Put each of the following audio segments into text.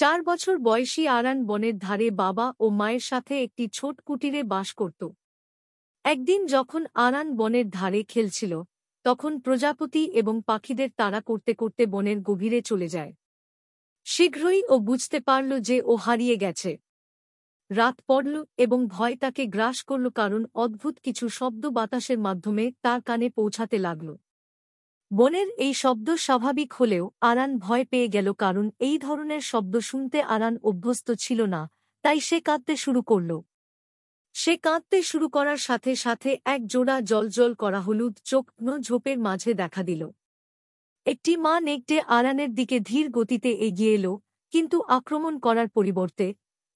4 বছর বয়সী আরান বনের ধারে বাবা ও মায়ের সাথে একটি ছোট কুটিরে বাস করত। একদিন যখন আরান বনের ধারে খেলছিল, তখন প্রজাপতি এবং পাখিদের তাড়া করতে করতে বনের গভীরে চলে যায়। শীঘ্রই ও বুঝতে পারল যে ও হারিয়ে গেছে। রাত পড়ল এবং ভয় তাকে গ্রাস করল, কারণ অদ্ভুত কিছু শব্দ বাতাসের মাধ্যমে তার কানে পৌঁছাতে লাগল। বনের এই শব্দ স্বাভাবিক হলেও আরান ভয় পেয়ে গেল, কারণ এই ধরনের শব্দ শুনতে আরান অভ্যস্ত ছিল না। তাই সে কাঁদতে শুরু করল। সে কাঁদতে শুরু করার সাথে সাথে এক জোড়া জ্বলজ্বল করা হলুদ চোখ ঝোপের মাঝে দেখা দিল। একটি মা নেকড়ে আরানের দিকে ধীর গতিতে এগিয়ে এল, কিন্তু আক্রমণ করার পরিবর্তে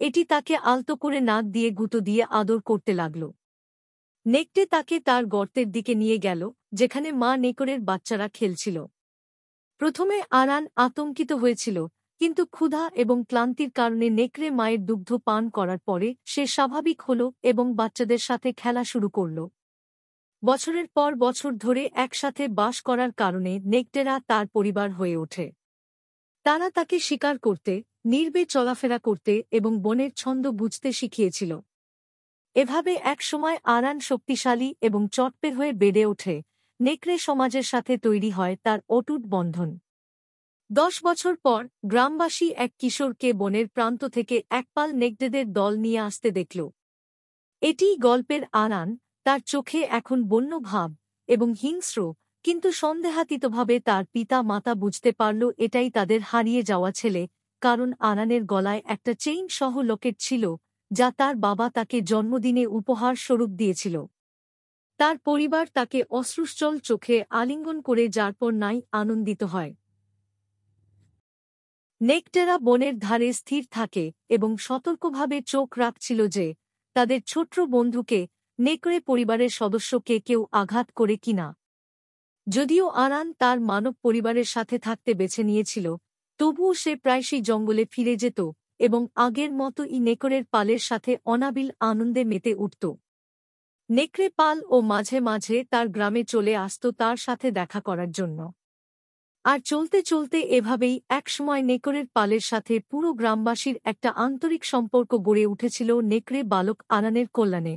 এটি তাকে আলতো করে নাক দিয়ে গুঁতো দিয়ে আদর করতে লাগল। নেকড়ে তাকে তার গর্তের দিকে নিয়ে গেল, যেখানে মা নেকড়ের বাচ্চারা খেলছিল। প্রথমে আরান আতঙ্কিত হয়েছিল, কিন্তু ক্ষুধা এবং ক্লান্তির কারণে নেকড়ে মায়ের দুগ্ধ পান করার পরে সে স্বাভাবিক হল এবং বাচ্চাদের সাথে খেলা শুরু করল। বছরের পর বছর ধরে একসাথে বাস করার কারণে নেকড়েরা তার পরিবার হয়ে ওঠে। তারা তাকে শিকার করতে, নির্বে চলাফেরা করতে এবং বনের ছন্দ বুঝতে শিখিয়েছিল। এভাবে একসময় আরান শক্তিশালী এবং চটপের হয়ে বেড়ে ওঠে। নেকড়ে সমাজের সাথে তৈরি হয় তার অটুট বন্ধন। 10 বছর পর গ্রামবাসী এক কিশোরকে বনের প্রান্ত থেকে একপাল নেকড়েদের দল নিয়ে আসতে দেখল। এটিই গল্পের আরান। তার চোখে এখন বন্য ভাব এবং হিংস্র, কিন্তু সন্দেহাতীতভাবে তার পিতা মাতা বুঝতে পারল এটাই তাদের হারিয়ে যাওয়া ছেলে, কারণ আরানের গলায় একটা চেইন সহ লকেট ছিল, যা তার বাবা তাকে জন্মদিনে উপহার স্বরূপ দিয়েছিল। তার পরিবার তাকে অশ্রুসজল চোখে আলিঙ্গন করে যার পর নাই আনন্দিত হয়। নেকড়েরা বনের ধারে স্থির থাকে এবং সতর্কভাবে চোখ রাখছিল যে তাদের ছোট্ট বন্ধুকে, নেকড়ে পরিবারের সদস্যকে কেউ আঘাত করে কিনা। যদিও আরান তার মানব পরিবারের সাথে থাকতে বেছে নিয়েছিল, তবুও সে প্রায়শই জঙ্গলে ফিরে যেত এবং আগের মতোই নেকড়ের পালের সাথে অনাবিল আনন্দে মেতে উঠত। নেকড়ে পাল ও মাঝে মাঝে তার গ্রামে চলে আসত তার সাথে দেখা করার জন্য। আর চলতে চলতে এভাবেই একসময় নেকড়ের পালের সাথে পুরো গ্রামবাসীর একটা আন্তরিক সম্পর্ক গড়ে উঠেছিল নেকড়ে বালক আরানের কল্যাণে।